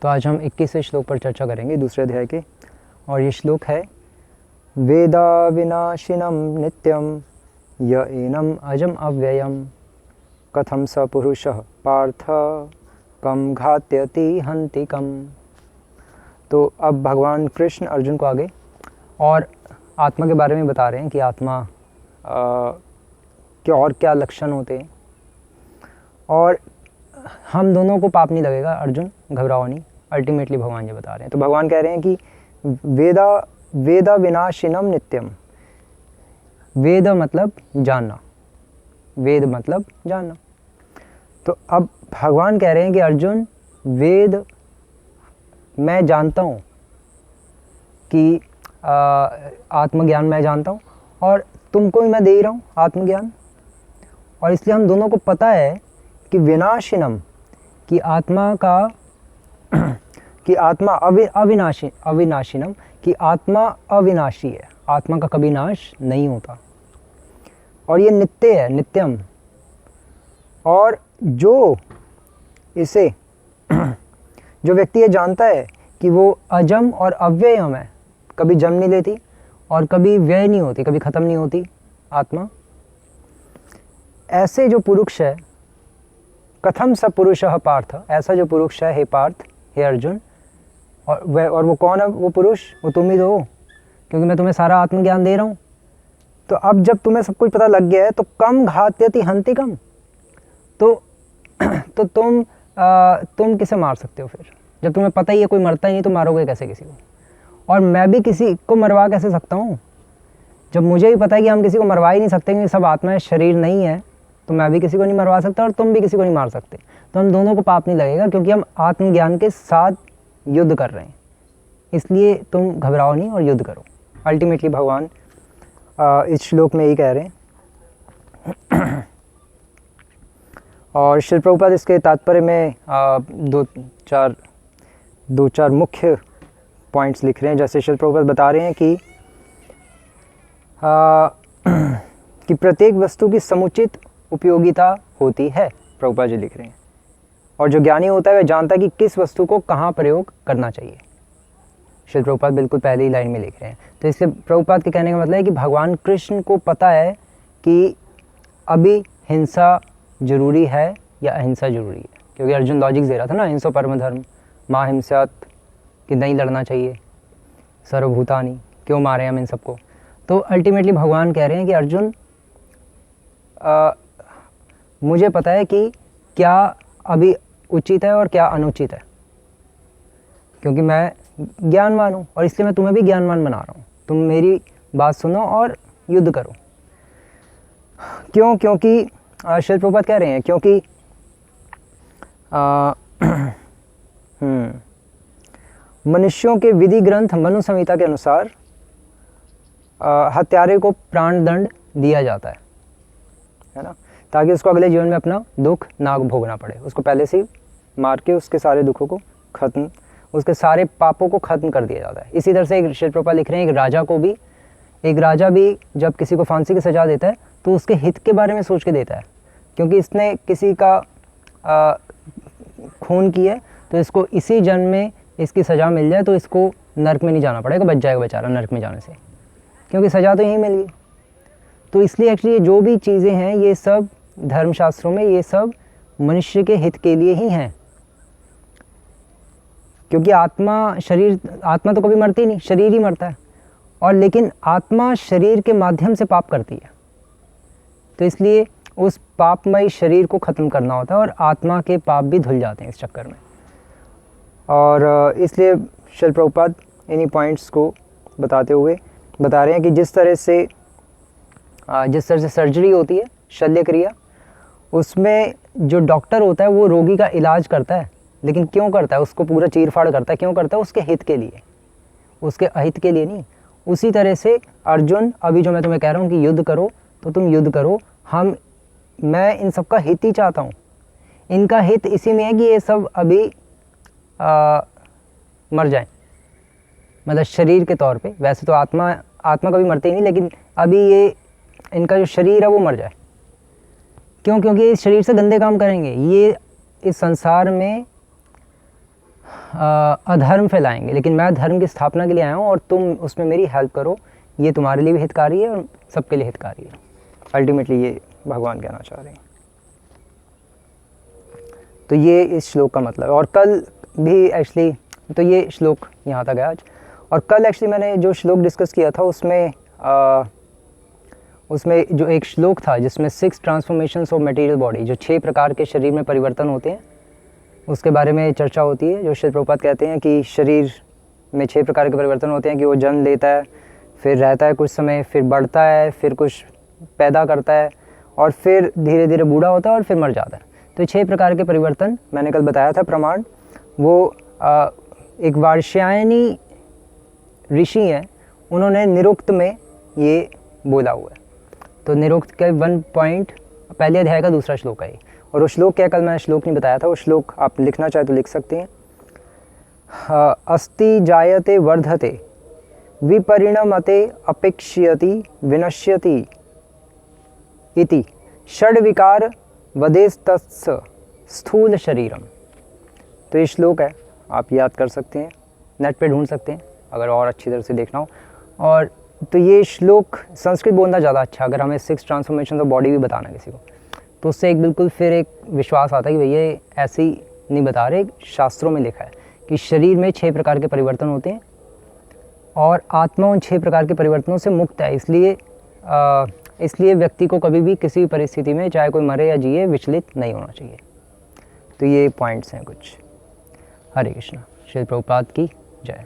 तो आज हम 21वें श्लोक पर चर्चा करेंगे दूसरे अध्याय के, और ये श्लोक है वेदा विनाशिनम नित्यम य एनम अजम अव्ययम कथम स पुरुषः पार्थ कम घात्यति हन्ति कम। तो अब भगवान कृष्ण अर्जुन को आगे और आत्मा के बारे में बता रहे हैं कि आत्मा के और क्या लक्षण होते हैं, और हम दोनों को पाप नहीं लगेगा, अर्जुन घबराओ नहीं, अल्टीमेटली भगवान ये बता रहे हैं। तो भगवान कह रहे हैं कि वेदा विनाशिनम नित्यम। वेद मतलब जानना, वेद मतलब जानना। तो अब भगवान कह रहे हैं कि अर्जुन, वेद मैं जानता हूँ कि आत्मज्ञान मैं जानता हूँ, और तुमको भी मैं दे ही रहा हूँ आत्मज्ञान, और इसलिए हम दोनों को पता है कि विनाशिनम, कि आत्मा का कि आत्मा अविनाशिनम, कि आत्मा अविनाशी है, आत्मा का कभी नाश नहीं होता, और ये नित्य है, नित्यम। और जो इसे जो व्यक्ति ये जानता है कि वो अजम और अव्ययम है, कभी जन्म नहीं लेती और कभी व्यय नहीं होती, कभी ख़त्म नहीं होती आत्मा, ऐसे जो पुरुष है, कथम स पुरुषः पार्थ, ऐसा जो पुरुष है हे पार्थ, हे अर्जुन, और वो कौन है वो पुरुष? वो तुम ही हो, क्योंकि मैं तुम्हें सारा आत्मज्ञान दे रहा हूँ। तो अब जब तुम्हें सब कुछ पता लग गया है तो कम घात्यति हन्ति कम, तो तुम किसे मार सकते हो फिर? जब तुम्हें पता ही है कोई मरता ही नहीं तो मारोगे कैसे किसी को? और मैं भी किसी को मरवा कैसे सकता हूँ? जब मुझे भी पता है कि हम किसी को मरवा ही नहीं सकते, क्योंकि सब आत्मा है, शरीर नहीं है, तो मैं भी किसी को नहीं मरवा सकता और तुम भी किसी को नहीं मार सकते। तो हम दोनों को पाप नहीं लगेगा, क्योंकि हम आत्मज्ञान के साथ युद्ध कर रहे हैं। इसलिए तुम घबराओ नहीं और युद्ध करो। अल्टीमेटली भगवान इस श्लोक में यही कह रहे हैं। और श्री प्रभुपाद इसके तात्पर्य में दो चार मुख्य पॉइंट्स लिख रहे हैं। जैसे श्री प्रभुपाद बता रहे हैं कि प्रत्येक वस्तु की समुचित उपयोगिता होती है, प्रभुपाद जी लिख रहे हैं, और जो ज्ञानी होता है वह जानता है कि किस वस्तु को कहाँ प्रयोग करना चाहिए। श्री प्रभुपाद बिल्कुल पहली ही लाइन में लिख रहे हैं। तो इसलिए प्रभुपाद के कहने का मतलब है कि भगवान कृष्ण को पता है कि अभी हिंसा जरूरी है या अहिंसा जरूरी है, क्योंकि अर्जुन लॉजिक दे रहा था ना, अहिंसा परम धर्म, माँ हिंसात, कि नहीं लड़ना चाहिए, सर्वभूतानि, क्यों मारे हम इन सबको। तो अल्टीमेटली भगवान कह रहे हैं कि अर्जुन, मुझे पता है कि क्या अभी उचित है और क्या अनुचित है, क्योंकि मैं ज्ञानवान हूँ, और इसलिए मैं तुम्हें भी ज्ञानवान बना रहा हूँ। तुम मेरी बात सुनो और युद्ध करो। क्यों? क्योंकि श्री प्रभुपाद कह रहे हैं, क्योंकि मनुष्यों के विधि ग्रंथ मनु संहिता के अनुसार हत्यारे को प्राण दंड दिया जाता है ना, ताकि उसको अगले जीवन में अपना दुख ना भोगना पड़े। उसको पहले से ही मार के उसके सारे दुखों को खत्म, उसके सारे पापों को खत्म कर दिया जाता है। इसी तरह से श्री प्रभुपाद लिख रहे हैं, एक राजा भी जब किसी को फांसी की सज़ा देता है तो उसके हित के बारे में सोच के देता है, क्योंकि इसने किसी का खून किया है, तो इसको इसी जन्म में इसकी सज़ा मिल जाए तो इसको नरक में नहीं जाना पड़ेगा, बच जाएगा बेचारा नरक में जाने से, क्योंकि सज़ा तो यहीं मिल गई। तो इसलिए एक्चुअली जो भी चीज़ें हैं ये सब धर्मशास्त्रों में, ये सब मनुष्य के हित के लिए ही हैं, क्योंकि आत्मा तो कभी मरती नहीं, शरीर ही मरता है, और लेकिन आत्मा शरीर के माध्यम से पाप करती है। तो इसलिए उस पापमय शरीर को ख़त्म करना होता है, और आत्मा के पाप भी धुल जाते हैं इस चक्कर में। और इसलिए श्री प्रभुपाद इन्हीं पॉइंट्स को बताते हुए बता रहे हैं कि जिस तरह से सर्जरी होती है, शल्य क्रिया, उसमें जो डॉक्टर होता है वो रोगी का इलाज करता है, लेकिन क्यों करता है? उसको पूरा चीर फाड़ करता है, क्यों करता है? उसके हित के लिए, उसके अहित के लिए नहीं। उसी तरह से अर्जुन, अभी जो मैं तुम्हें कह रहा हूँ कि युद्ध करो, तो तुम युद्ध करो। मैं इन सब का हित ही चाहता हूँ। इनका हित इसी में है कि ये सब अभी मर जाएं, मतलब शरीर के तौर पे। वैसे तो आत्मा कभी मरती नहीं, लेकिन अभी ये इनका जो शरीर है वो मर जाए। क्यों? क्योंकि इस शरीर से गंदे काम करेंगे। ये इस संसार में अधर्म फैलाएंगे, लेकिन मैं धर्म की स्थापना के लिए आया हूँ और तुम उसमें मेरी हेल्प करो, ये तुम्हारे लिए भी हितकारी है और सबके लिए हितकारी है। अल्टीमेटली ये भगवान कहना चाह रहे हैं। तो ये इस श्लोक का मतलब है। और कल भी एक्चुअली तो ये श्लोक यहाँ तक है आज। और कल एक्चुअली मैंने जो श्लोक डिस्कस किया था उसमें जो एक श्लोक था जिसमें 6 ट्रांसफॉर्मेशंस ऑफ मटेरियल बॉडी, जो 6 प्रकार के शरीर में परिवर्तन होते हैं, उसके बारे में चर्चा होती है। जो श्री प्रभुपाद कहते हैं कि शरीर में 6 प्रकार के परिवर्तन होते हैं कि वो जन्म लेता है, फिर रहता है कुछ समय, फिर बढ़ता है, फिर कुछ पैदा करता है और फिर धीरे धीरे बूढ़ा होता है और फिर मर जाता है। तो 6 प्रकार के परिवर्तन मैंने कल बताया था प्रमाण। वो एक वार्ष्यायनी ऋषि हैं, उन्होंने निरुक्त में ये बोला हुआ है। तो निरुक्त के 1 पॉइंट पहले अध्याय का दूसरा श्लोक है। और वो श्लोक क्या, कल मैंने श्लोक नहीं बताया था, वो श्लोक आप लिखना चाहे तो लिख सकते हैं। अस्ति जायते वर्धते विपरिणमते अपेक्ष्यति विनश्यति इति षड्विकार वदेस्तस्य स्थूल शरीरम। तो ये श्लोक है, आप याद कर सकते हैं, नेट पे ढूंढ सकते हैं अगर और अच्छी तरह से देखना हो। और तो ये श्लोक संस्कृत बोलना ज़्यादा अच्छा, अगर हमें 6 ट्रांसफॉर्मेशन ऑफ बॉडी भी बताना किसी को, तो उससे एक बिल्कुल फिर एक विश्वास आता है कि भैया ऐसे ही नहीं बता रहे, शास्त्रों में लिखा है कि शरीर में 6 प्रकार के परिवर्तन होते हैं और आत्मा उन 6 प्रकार के परिवर्तनों से मुक्त है। इसलिए व्यक्ति को कभी भी किसी भी परिस्थिति में, चाहे कोई मरे या जिए, विचलित नहीं होना चाहिए। तो ये पॉइंट्स हैं कुछ। हरे कृष्णा। श्री प्रभुपाद की जय।